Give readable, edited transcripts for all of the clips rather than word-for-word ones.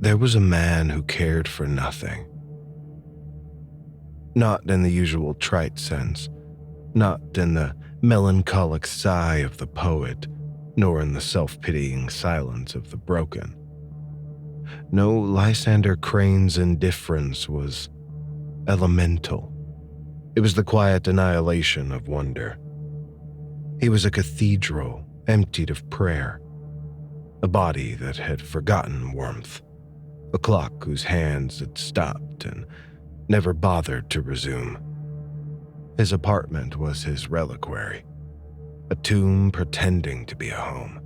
There was a man who cared for nothing. Not in the usual trite sense, not in the melancholic sigh of the poet, nor in the self-pitying silence of the broken. No, Lysander Crane's indifference was elemental. It was the quiet annihilation of wonder. He was a cathedral emptied of prayer, a body that had forgotten warmth, a clock whose hands had stopped and never bothered to resume. His apartment was his reliquary, a tomb pretending to be a home.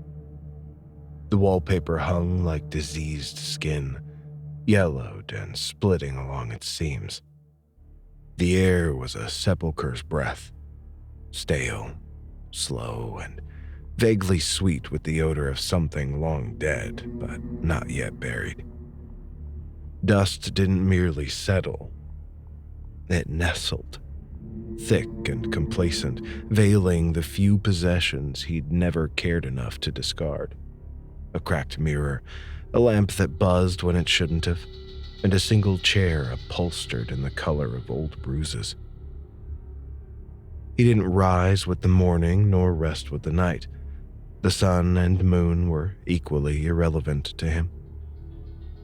The wallpaper hung like diseased skin, yellowed and splitting along its seams. The air was a sepulchre's breath, stale, slow, and vaguely sweet with the odor of something long dead but not yet buried. Dust didn't merely settle, it nestled, thick and complacent, veiling the few possessions he'd never cared enough to discard. A cracked mirror, a lamp that buzzed when it shouldn't have, and a single chair upholstered in the color of old bruises. He didn't rise with the morning nor rest with the night. The sun and moon were equally irrelevant to him.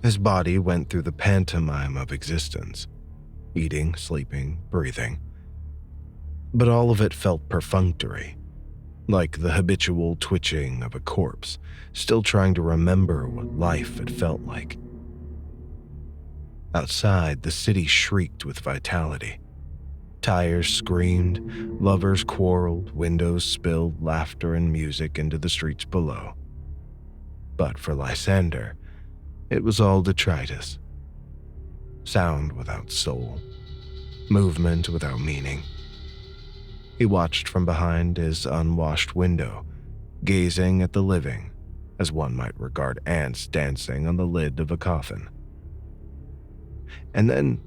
His body went through the pantomime of existence, eating, sleeping, breathing. But all of it felt perfunctory, like the habitual twitching of a corpse, still trying to remember what life had felt like. Outside, the city shrieked with vitality. Tires screamed, lovers quarreled, windows spilled laughter and music into the streets below. But for Lysander, it was all detritus. Sound without soul, movement without meaning. He watched from behind his unwashed window, gazing at the living as one might regard ants dancing on the lid of a coffin. And then,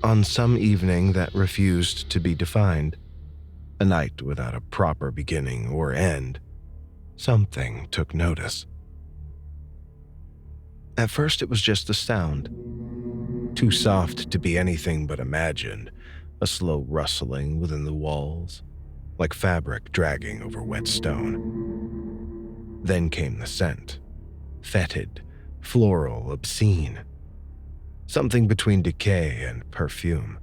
on some evening that refused to be defined, a night without a proper beginning or end, something took notice. At first it was just a sound, too soft to be anything but imagined, a slow rustling within the walls, like fabric dragging over wet stone. Then came the scent, fetid, floral, obscene, something between decay and perfume.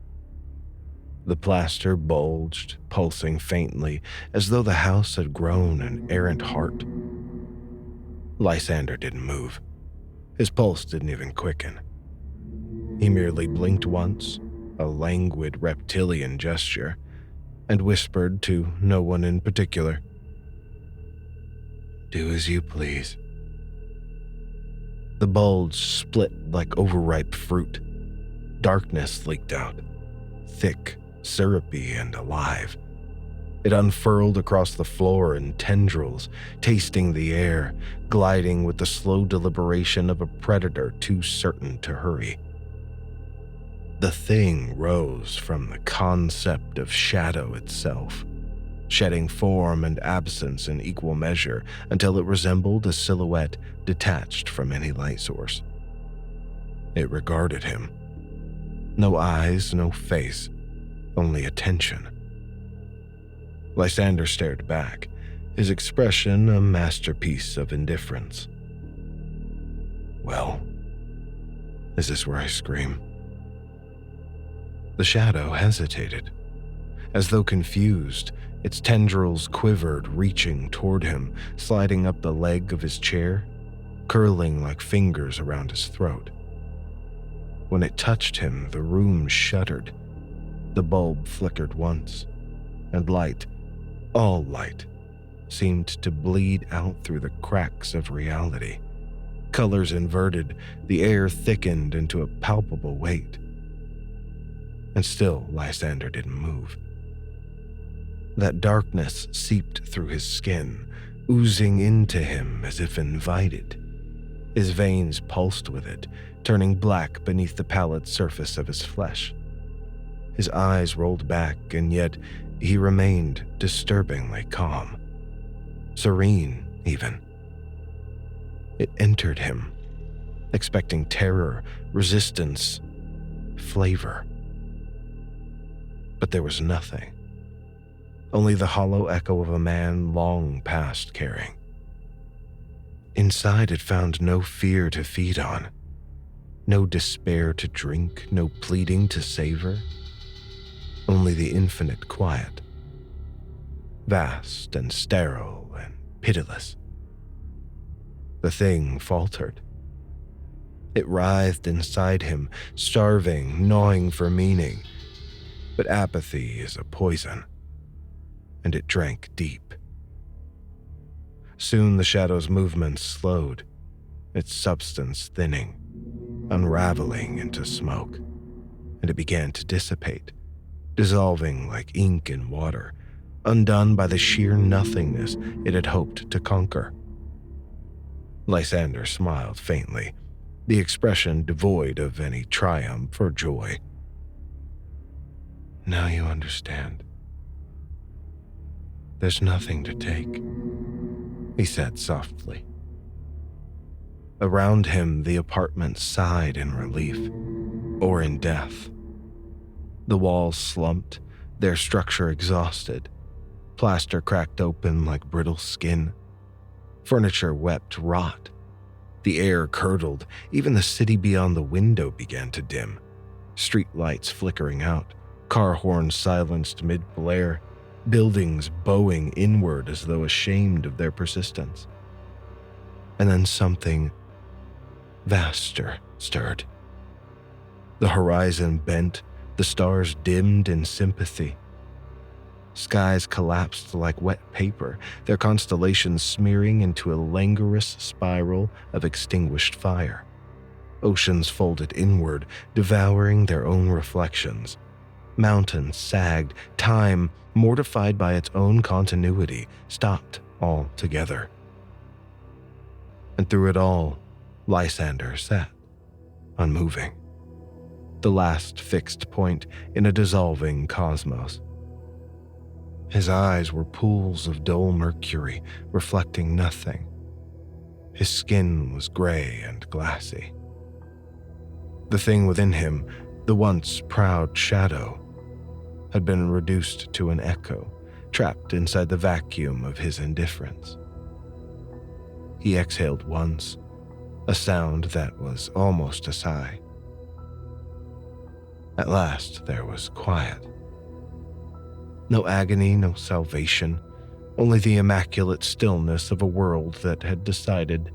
The plaster bulged, pulsing faintly, as though the house had grown an errant heart. Lysander didn't move. His pulse didn't even quicken. He merely blinked once, a languid reptilian gesture, and whispered to no one in particular, "Do as you please." The bulge split like overripe fruit. Darkness leaked out, thick, syrupy, and alive. It unfurled across the floor in tendrils, tasting the air, gliding with the slow deliberation of a predator too certain to hurry. The thing rose from the concept of shadow itself, shedding form and absence in equal measure until it resembled a silhouette detached from any light source. It regarded him. No eyes, no face, only attention. Lysander stared back, his expression a masterpiece of indifference. Well, is this where I scream? The shadow hesitated. As though confused, its tendrils quivered, reaching toward him, sliding up the leg of his chair, curling like fingers around his throat. When it touched him, the room shuddered. The bulb flickered once, and light, all light, seemed to bleed out through the cracks of reality. Colors inverted, the air thickened into a palpable weight. And still Lysander didn't move. That darkness seeped through his skin, oozing into him as if invited. His veins pulsed with it, turning black beneath the pallid surface of his flesh. His eyes rolled back, and yet he remained disturbingly calm. Serene, even. It entered him, expecting terror, resistance, flavor. But there was nothing. Only the hollow echo of a man long past caring. Inside it found no fear to feed on, no despair to drink, no pleading to savor, only the infinite quiet, vast and sterile and pitiless. The thing faltered. It writhed inside him, starving, gnawing for meaning. But apathy is a poison, and it drank deep. Soon the shadow's movements slowed, its substance thinning, unraveling into smoke, and it began to dissipate, dissolving like ink in water, undone by the sheer nothingness it had hoped to conquer. Lysander smiled faintly, the expression devoid of any triumph or joy. "Now you understand. There's nothing to take," he said softly. Around him, the apartment sighed in relief, or in death. The walls slumped, their structure exhausted. Plaster cracked open like brittle skin. Furniture wept rot. The air curdled. Even the city beyond the window began to dim. Street lights flickering out, car horns silenced mid-blare, buildings bowing inward as though ashamed of their persistence. And then something vaster stirred. The horizon bent, the stars dimmed in sympathy. Skies collapsed like wet paper, their constellations smearing into a languorous spiral of extinguished fire. Oceans folded inward, devouring their own reflections. Mountains sagged. Time, mortified by its own continuity, stopped altogether. And through it all, Lysander sat, unmoving, the last fixed point in a dissolving cosmos. His eyes were pools of dull mercury, reflecting nothing. His skin was gray and glassy. The thing within him, the once proud shadow, had been reduced to an echo, trapped inside the vacuum of his indifference. He exhaled once, a sound that was almost a sigh. At last there was quiet. No agony, no salvation, only the immaculate stillness of a world that had decided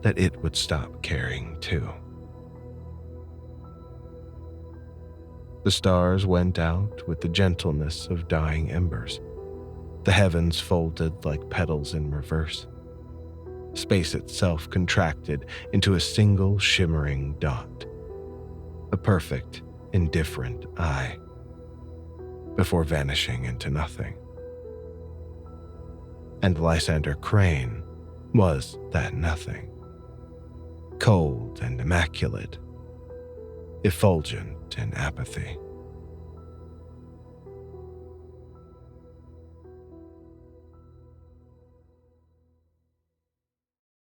that it would stop caring too. The stars went out with the gentleness of dying embers. The heavens folded like petals in reverse. Space itself contracted into a single shimmering dot, a perfect, indifferent eye, before vanishing into nothing. And Lysander Crane was that nothing, cold and immaculate, effulgent in apathy.